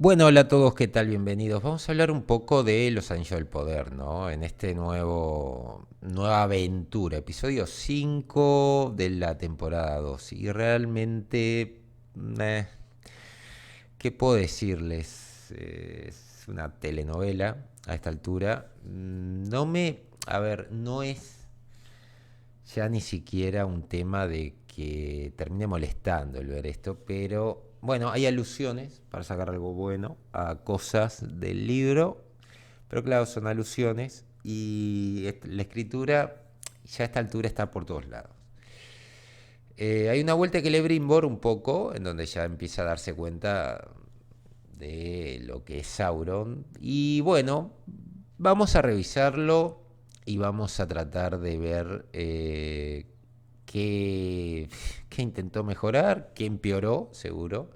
Bueno, hola a todos, ¿qué tal? Bienvenidos. Vamos a hablar un poco de Los Anillos del Poder, ¿no? En este nueva aventura, episodio 5 de la temporada 2. Y realmente, eh, ¿qué puedo decirles? Es una telenovela a esta altura. A ver, no es ya ni siquiera un tema de que termine molestando el ver esto, pero bueno, hay alusiones, para sacar algo bueno, a cosas del libro, pero claro, son alusiones y la escritura ya a esta altura está por todos lados. Hay una vuelta que Celebrimbor un poco, en donde ya empieza a darse cuenta de lo que es Sauron. Y bueno, vamos a revisarlo y vamos a tratar de ver qué intentó mejorar, qué empeoró, seguro.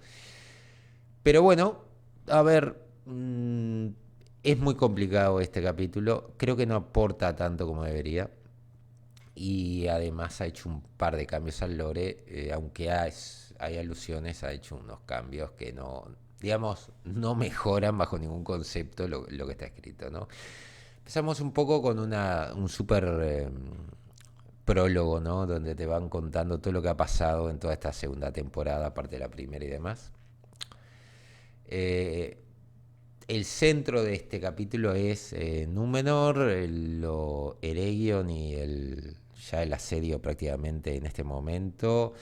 Pero bueno, a ver, es muy complicado este capítulo. Creo que no aporta tanto como debería. Y además ha hecho un par de cambios al lore, aunque hay alusiones, ha hecho unos cambios que no, digamos, no mejoran bajo ningún concepto lo que está escrito, ¿no? Empezamos un poco con un súper prólogo, ¿no? Donde te van contando todo lo que ha pasado en toda esta segunda temporada, aparte de la primera y demás. Eh, el centro de este capítulo es Númenor, Eregion y ya el asedio prácticamente en este momento.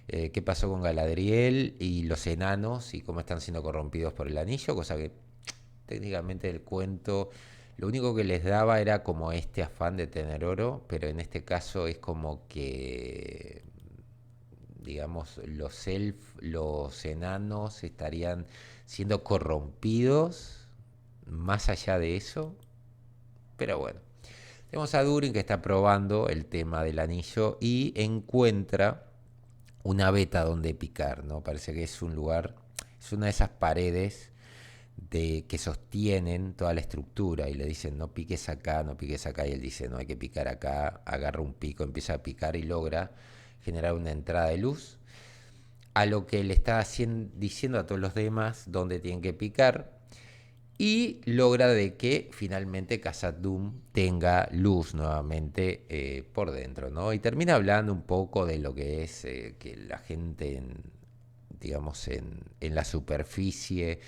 Qué pasó con Galadriel y los enanos y cómo están siendo corrompidos por el anillo, cosa que técnicamente el cuento lo único que les daba era como este afán de tener oro, pero en este caso es como que, digamos, los enanos estarían siendo corrompidos más allá de eso. Pero bueno, tenemos a Durin que está probando el tema del anillo y encuentra una veta donde picar, ¿no? Parece que es un lugar, es una de esas paredes que sostienen toda la estructura y le dicen no piques acá, no piques acá y él dice no hay que picar acá, agarra un pico, empieza a picar y logra generar una entrada de luz, a lo que le está diciendo a todos los demás dónde tienen que picar y logra de que finalmente Khazad Dûm tenga luz nuevamente por dentro, ¿no? Y termina hablando un poco de lo que es que la gente, digamos, en la superficie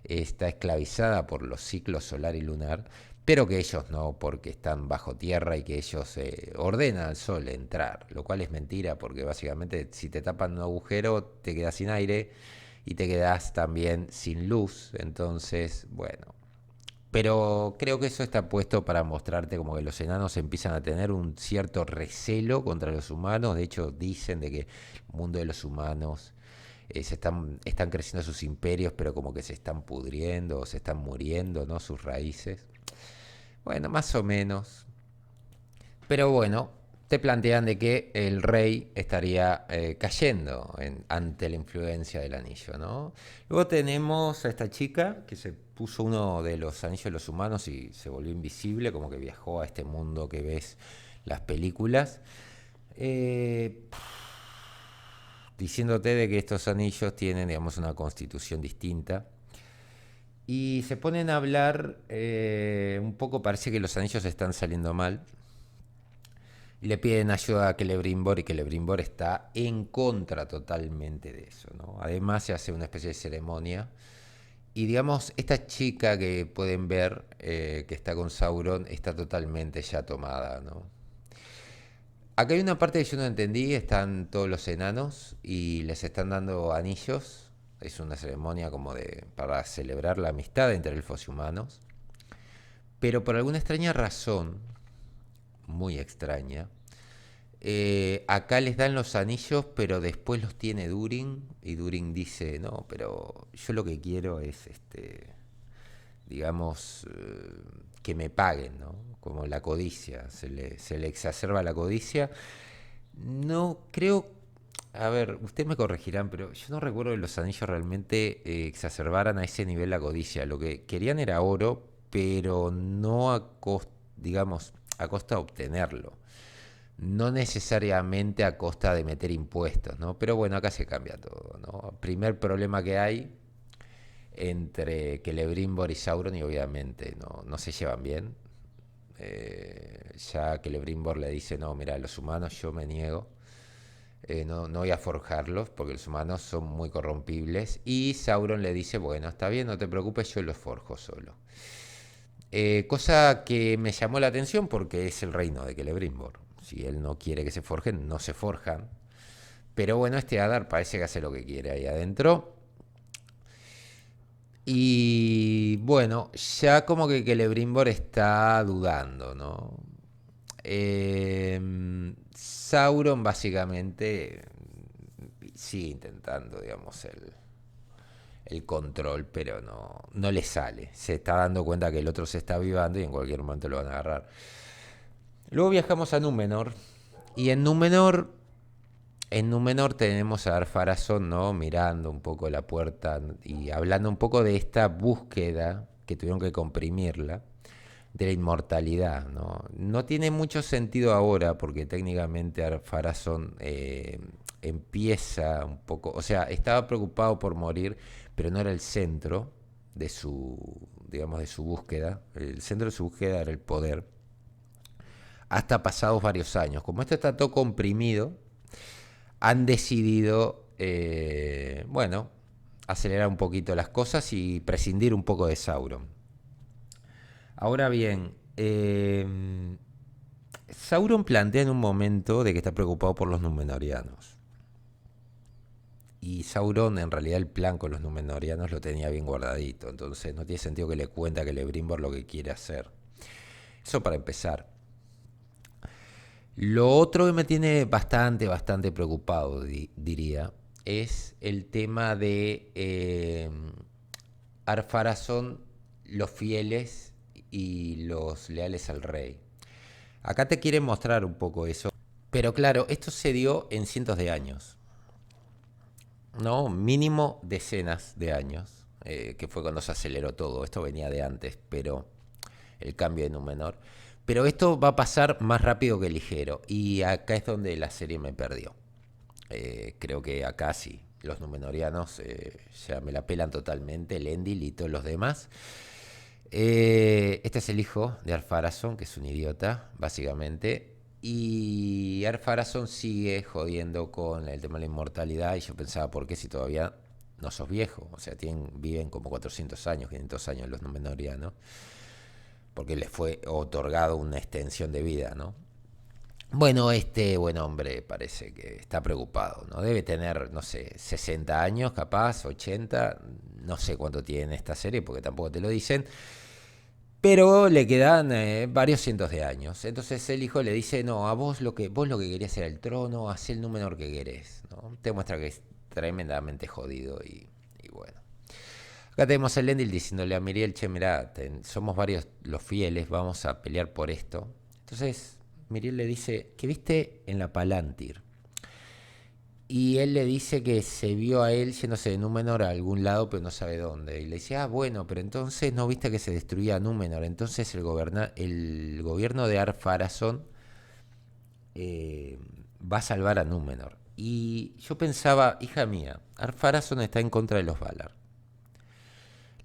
está esclavizada por los ciclos solar y lunar, pero que ellos no, porque están bajo tierra y que ellos ordenan al sol entrar, lo cual es mentira, porque básicamente si te tapan un agujero te quedas sin aire y te quedas también sin luz, entonces, bueno. Pero creo que eso está puesto para mostrarte como que los enanos empiezan a tener un cierto recelo contra los humanos. De hecho, dicen de que el mundo de los humanos están creciendo sus imperios, pero como que se están pudriendo o se están muriendo, ¿no? Sus raíces. Bueno, más o menos. Pero bueno, te plantean de que el rey estaría cayendo ante la influencia del anillo, ¿no? Luego tenemos a esta chica que se puso uno de los anillos de los humanos y se volvió invisible, como que viajó a este mundo que ves las películas, eh, diciéndote de que estos anillos tienen, digamos, una constitución distinta. Y se ponen a hablar, un poco parece que los anillos están saliendo mal, y le piden ayuda a Celebrimbor y Celebrimbor está en contra totalmente de eso, ¿no? Además se hace una especie de ceremonia y digamos, esta chica que pueden ver que está con Sauron está totalmente ya tomada, ¿no? Acá hay una parte que yo no entendí, están todos los enanos y les están dando anillos. Es una ceremonia como para celebrar la amistad entre elfos y humanos. Pero por alguna extraña razón, muy extraña, acá les dan los anillos, pero después los tiene Durin. Y Durin dice, no, pero yo lo que quiero es, digamos, que me paguen, ¿no? Como la codicia, se le exacerba la codicia. No creo, a ver, ustedes me corregirán, pero yo no recuerdo que los anillos realmente exacerbaran a ese nivel la codicia. Lo que querían era oro, pero no digamos, a costa de obtenerlo. No necesariamente a costa de meter impuestos, ¿no? Pero bueno, acá se cambia todo, ¿no? Primer problema que hay entre Celebrimbor y Sauron y obviamente no se llevan bien. Ya Celebrimbor le dice, no, mira, los humanos yo me niego, no voy a forjarlos porque los humanos son muy corrompibles. Y Sauron le dice, bueno, está bien, no te preocupes, yo los forjo solo. Cosa que me llamó la atención porque es el reino de Celebrimbor. Si él no quiere que se forjen, no se forjan. Pero bueno, este Adar parece que hace lo que quiere ahí adentro. Y bueno, ya como que Celebrimbor está dudando, ¿no? Sauron básicamente sigue intentando, digamos, el control, pero no le sale. Se está dando cuenta que el otro se está avivando y en cualquier momento lo van a agarrar. Luego viajamos a Númenor. Y en Númenor tenemos a Ar-Pharazôn, ¿no? Mirando un poco la puerta y hablando un poco de esta búsqueda que tuvieron que comprimirla de la inmortalidad, ¿no? No tiene mucho sentido ahora porque técnicamente Ar-Pharazôn empieza un poco, o sea, estaba preocupado por morir, pero no era el centro de su, digamos, de su búsqueda. El centro de su búsqueda era el poder. Hasta pasados varios años. Como esto está todo comprimido, han decidido, bueno, acelerar un poquito las cosas y prescindir un poco de Sauron. Ahora bien, Sauron plantea en un momento de que está preocupado por los Númenóreanos. Y Sauron, en realidad, el plan con los Númenóreanos lo tenía bien guardadito. Entonces, no tiene sentido que le cuente a Celebrimbor lo que quiere hacer. Eso para empezar. Lo otro que me tiene bastante preocupado, diría, es el tema de Ar-Pharazôn, los fieles y los leales al rey. Acá te quieren mostrar un poco eso. Pero claro, esto se dio en cientos de años, ¿no? Mínimo decenas de años, que fue cuando se aceleró todo. Esto venía de antes, pero el cambio de Númenor. Pero esto va a pasar más rápido que ligero. Y acá es donde la serie me perdió. Creo que acá sí. Los Númenóreanos ya me la pelan totalmente. Elendil y todos los demás. Este es el hijo de Ar-Pharazôn, que es un idiota, básicamente. Y Ar-Pharazôn sigue jodiendo con el tema de la inmortalidad. Y yo pensaba, ¿por qué si todavía no sos viejo? O sea, viven como 400 años, 500 años los Númenóreanos. Porque les fue otorgado una extensión de vida, ¿no? Bueno, este buen hombre parece que está preocupado, ¿no? Debe tener, no sé, 60 años capaz, 80, no sé cuánto tiene en esta serie porque tampoco te lo dicen, pero le quedan varios cientos de años. Entonces el hijo le dice, no, a vos lo que querías era el trono, haz el número que querés, ¿no? Te muestra que es tremendamente jodido y bueno. Acá tenemos a Elendil diciéndole a Miriel, che, mirá, somos varios los fieles, vamos a pelear por esto. Entonces Miriel le dice, ¿qué viste en la Palantir? Y él le dice que se vio a él yéndose de Númenor a algún lado, pero no sabe dónde. Y le dice, bueno, pero entonces no viste que se destruía Númenor. Entonces el gobierno de Ar-Pharazôn va a salvar a Númenor. Y yo pensaba, hija mía, Ar-Pharazôn está en contra de los Valar.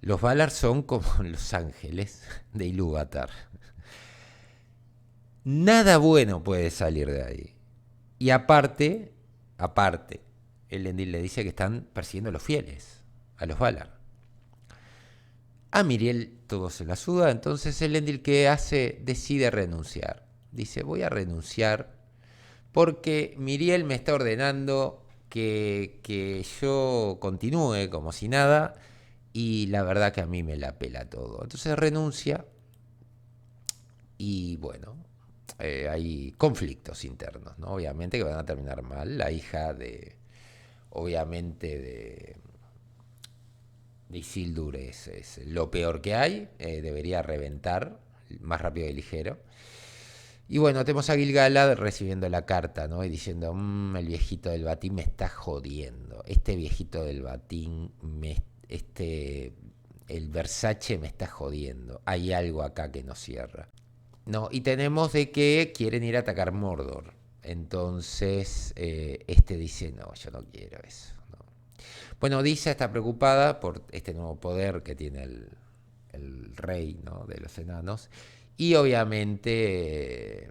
Los Valar son como los ángeles de Ilúvatar. Nada bueno puede salir de ahí. Y aparte, Elendil le dice que están persiguiendo a los fieles, a los Valar. A Miriel todo se la suda, entonces Elendil, ¿qué hace? Decide renunciar. Dice, voy a renunciar porque Miriel me está ordenando que yo continúe como si nada y la verdad que a mí me la pela todo. Entonces renuncia y bueno, hay conflictos internos, ¿no? Obviamente que van a terminar mal. La hija obviamente, de Isildur es lo peor que hay. Debería reventar más rápido y ligero. Y bueno, tenemos a Gil-galad recibiendo la carta, ¿no? Y diciendo, el viejito del batín me está jodiendo. Este viejito del batín, el Versace me está jodiendo. Hay algo acá que no cierra. No, y tenemos de que quieren ir a atacar Mordor. Entonces, este dice, no, yo no quiero eso, ¿no? Bueno, Odisea está preocupada por este nuevo poder que tiene el rey, ¿no?, de los enanos, y obviamente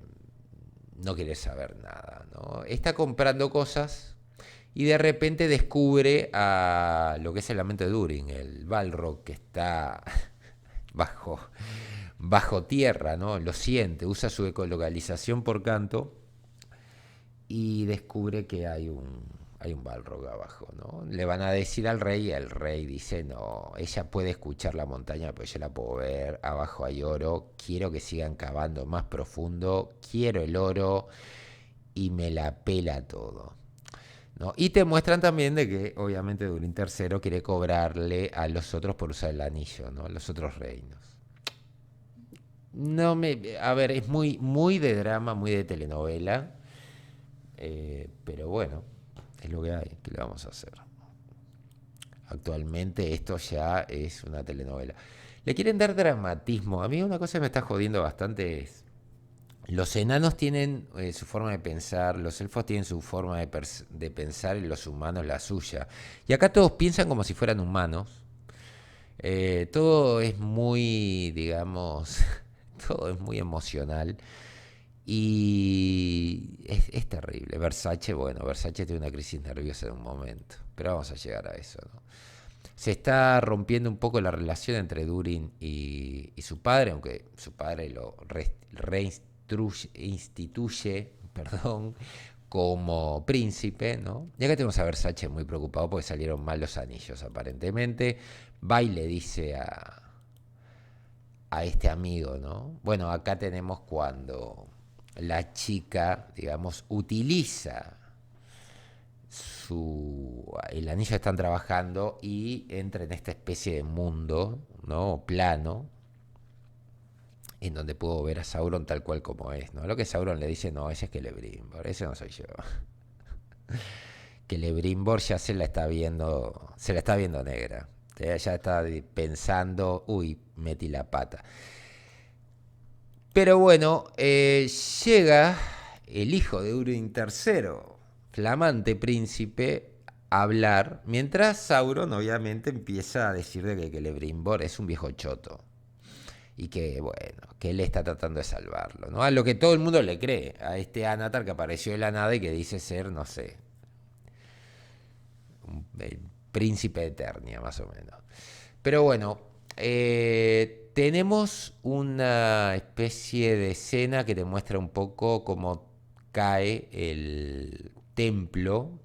no quiere saber nada, ¿no? Está comprando cosas y de repente descubre a lo que es el lamento de Durin, el Balrog que está bajo, bajo tierra, ¿no? Lo siente, usa su ecolocalización por canto y descubre que hay un Balrog abajo, ¿no? Le van a decir al rey y el rey dice, no, ella puede escuchar la montaña, pero yo la puedo ver, abajo hay oro, quiero que sigan cavando más profundo, quiero el oro y me la pela todo, ¿no? Y te muestran también de que obviamente Durin III quiere cobrarle a los otros por usar el anillo, ¿no? Los otros reinos. No me, a ver, es muy, muy de drama, muy de telenovela, pero bueno, es lo que hay, ¿qué le vamos a hacer? Actualmente esto ya es una telenovela. Le quieren dar dramatismo. A mí una cosa que me está jodiendo bastante es, los enanos tienen su forma de pensar, los elfos tienen su forma de pensar y los humanos la suya. Y acá todos piensan como si fueran humanos. Todo es muy, digamos, todo es muy emocional. Y es terrible. Versace, bueno, Versace tiene una crisis nerviosa en un momento. Pero vamos a llegar a eso, ¿no? Se está rompiendo un poco la relación entre Durin y su padre, aunque su padre lo reinstituye, perdón, como príncipe, ¿no? Y acá tenemos a Versace muy preocupado porque salieron mal los anillos, aparentemente. Va y le dice a este amigo, ¿no? Bueno, acá tenemos cuando la chica, digamos, utiliza el anillo, están trabajando y entra en esta especie de mundo, ¿no?, plano, en donde puedo ver a Sauron tal cual como es, ¿no? Lo que Sauron le dice, no, ese es Celebrimbor, ese no soy yo. Celebrimbor ya se la está viendo negra. Ya está pensando, uy, metí la pata. Pero bueno, llega el hijo de Durin III, flamante príncipe, a hablar, mientras Sauron obviamente empieza a decir de que Celebrimbor es un viejo choto y que, bueno, que él está tratando de salvarlo, ¿no? A lo que todo el mundo le cree, a este Anatar que apareció de la nada y que dice ser, no sé, el príncipe de Eternia, más o menos. Pero bueno, tenemos una especie de escena que te muestra un poco cómo cae el templo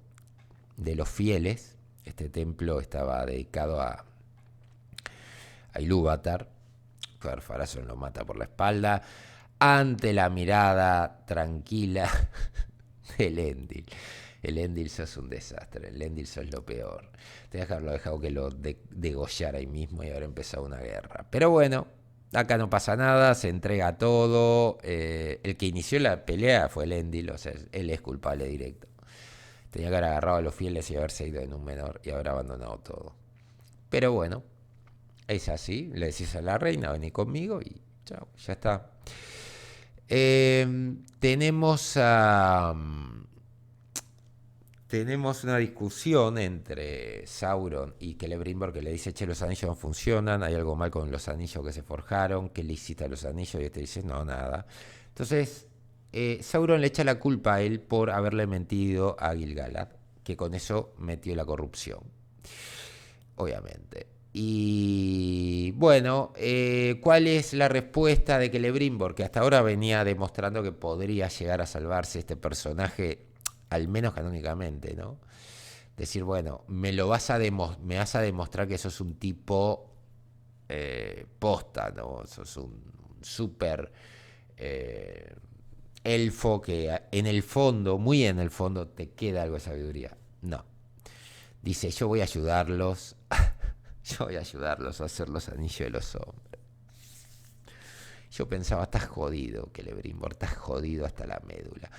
de los fieles. Este templo estaba dedicado a Ilúvatar. Fer-Pharazôn lo mata por la espalda ante la mirada tranquila de Elendil. El Elendil sos un desastre, el Elendil sos lo peor. Tenías que haberlo dejado que lo degollara ahí mismo y haber empezado una guerra. Pero bueno, acá no pasa nada, se entrega todo. El que inició la pelea fue el Elendil, o sea, él es culpable directo. Tenía que haber agarrado a los fieles y haberse ido en un menor y haber abandonado todo. Pero bueno, es así, le decís a la reina, vení conmigo y chao, ya está. Tenemos tenemos una discusión entre Sauron y Celebrimbor que le dice, che, los anillos no funcionan, hay algo mal con los anillos que se forjaron, ¿qué le hiciste a los anillos? Y este dice, no, nada. Entonces, Sauron le echa la culpa a él por haberle mentido a Gil-galad, que con eso metió la corrupción, obviamente. Y bueno, ¿cuál es la respuesta de Celebrimbor? Que hasta ahora venía demostrando que podría llegar a salvarse este personaje, al menos canónicamente, ¿no? Decir, bueno, me vas a demostrar que sos un tipo posta, ¿no? Sos un súper eh, elfo que en el fondo, muy en el fondo, te queda algo de sabiduría. No. Dice, yo voy a ayudarlos. Yo voy a ayudarlos a hacer los anillos de los hombres. Yo pensaba, estás jodido, Celebrimbor, estás jodido hasta la médula.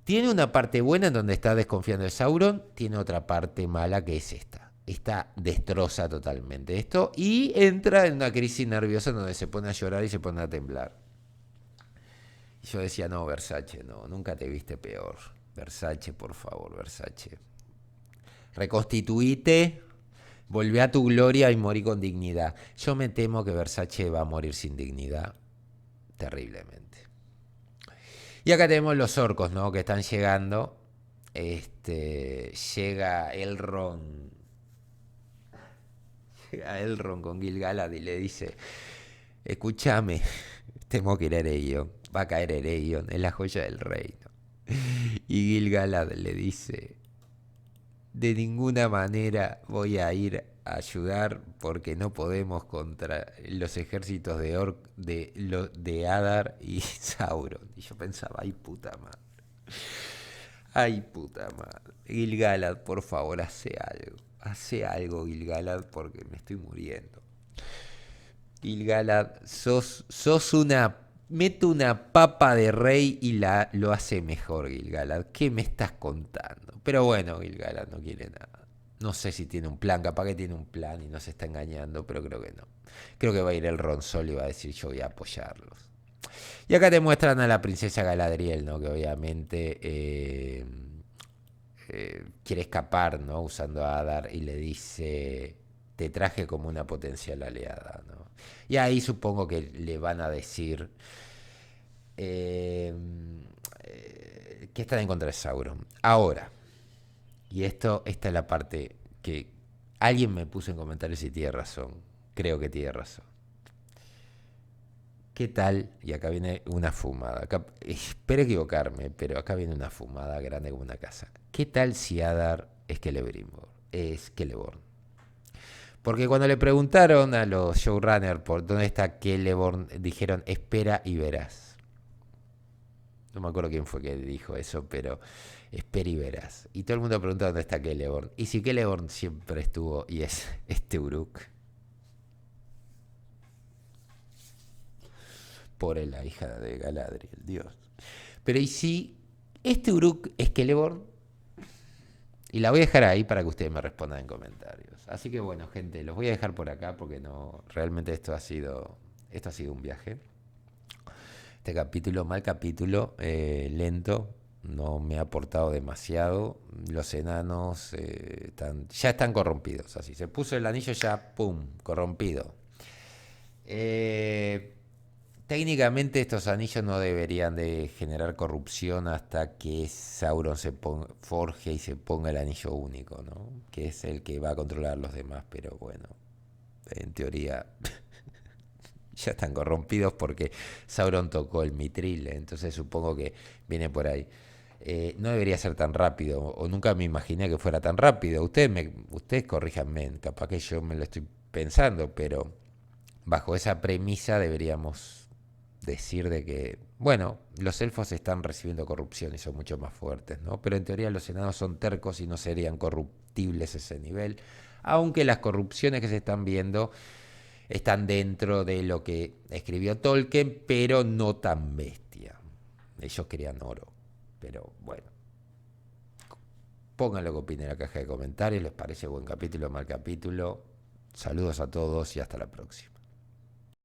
Tiene una parte buena en donde está desconfiando de Sauron, tiene otra parte mala que es esta. Esta destroza totalmente esto y entra en una crisis nerviosa donde se pone a llorar y se pone a temblar. Y yo decía, no, Versace, no, nunca te viste peor. Versace, por favor, Versace. Reconstituite, volvé a tu gloria y morí con dignidad. Yo me temo que Versace va a morir sin dignidad, terriblemente. Y acá tenemos los orcos, ¿no? Que están llegando. Llega Elrond. Llega Elrond con Gil-galad y le dice: escúchame, temo que ir a Eregion. Va a caer Eregion, es la joya del reino. Y Gil-galad le dice: de ninguna manera voy a ir a ayudar porque no podemos contra los ejércitos de Adar y Sauron. Y yo pensaba, ay puta madre. Ay puta madre. Gil-galad, por favor, hace algo. Hace algo, Gil-galad, porque me estoy muriendo. Gil-galad, sos una... Mete una papa de rey y lo hace mejor, Gil-galad. ¿Qué me estás contando? Pero bueno, Gil-galad no quiere nada. No sé si tiene un plan, capaz que tiene un plan y nos está engañando, pero creo que no. Creo que va a ir el Ronsol y va a decir: yo voy a apoyarlos. Y acá te muestran a la princesa Galadriel, ¿no? Que obviamente quiere escapar, ¿no? Usando a Adar y le dice: te traje como una potencial aliada, ¿no? Y ahí supongo que le van a decir que están en contra de Sauron. Ahora, y esta es la parte que alguien me puso en comentarios y tiene razón. Creo que tiene razón. ¿Qué tal? Y acá viene una fumada. Espero equivocarme, pero acá viene una fumada grande como una casa. ¿Qué tal si Adar es Celebrimbor? Es Celeborn. Porque cuando le preguntaron a los showrunners por dónde está Celeborn, dijeron: espera y verás. No me acuerdo quién fue que dijo eso, pero espera y verás. Y todo el mundo pregunta dónde está Celeborn. Y si Celeborn siempre estuvo y es Uruk. Por la hija de Galadriel, Dios. Pero ¿y si Uruk es Celeborn? Y la voy a dejar ahí para que ustedes me respondan en comentarios. Así que bueno, gente, los voy a dejar por acá porque no, realmente esto ha sido un viaje. Este capítulo, mal capítulo, lento, no me ha aportado demasiado. Los enanos ya están corrompidos, así. Se puso el anillo ya, ¡pum!, corrompido. Técnicamente estos anillos no deberían de generar corrupción hasta que Sauron forje y se ponga el anillo único, ¿no? Que es el que va a controlar a los demás, pero bueno, en teoría ya están corrompidos porque Sauron tocó el mitril, entonces supongo que viene por ahí. No debería ser tan rápido, o nunca me imaginé que fuera tan rápido. Ustedes corríjanme, capaz que yo me lo estoy pensando, pero bajo esa premisa deberíamos decir de que, bueno, los elfos están recibiendo corrupción y son mucho más fuertes, ¿no? Pero en teoría los enanos son tercos y no serían corruptibles a ese nivel, aunque las corrupciones que se están viendo están dentro de lo que escribió Tolkien, pero no tan bestia. Ellos querían oro, pero bueno. Pónganlo que opinen en la caja de comentarios, ¿les parece buen capítulo o mal capítulo? Saludos a todos y hasta la próxima.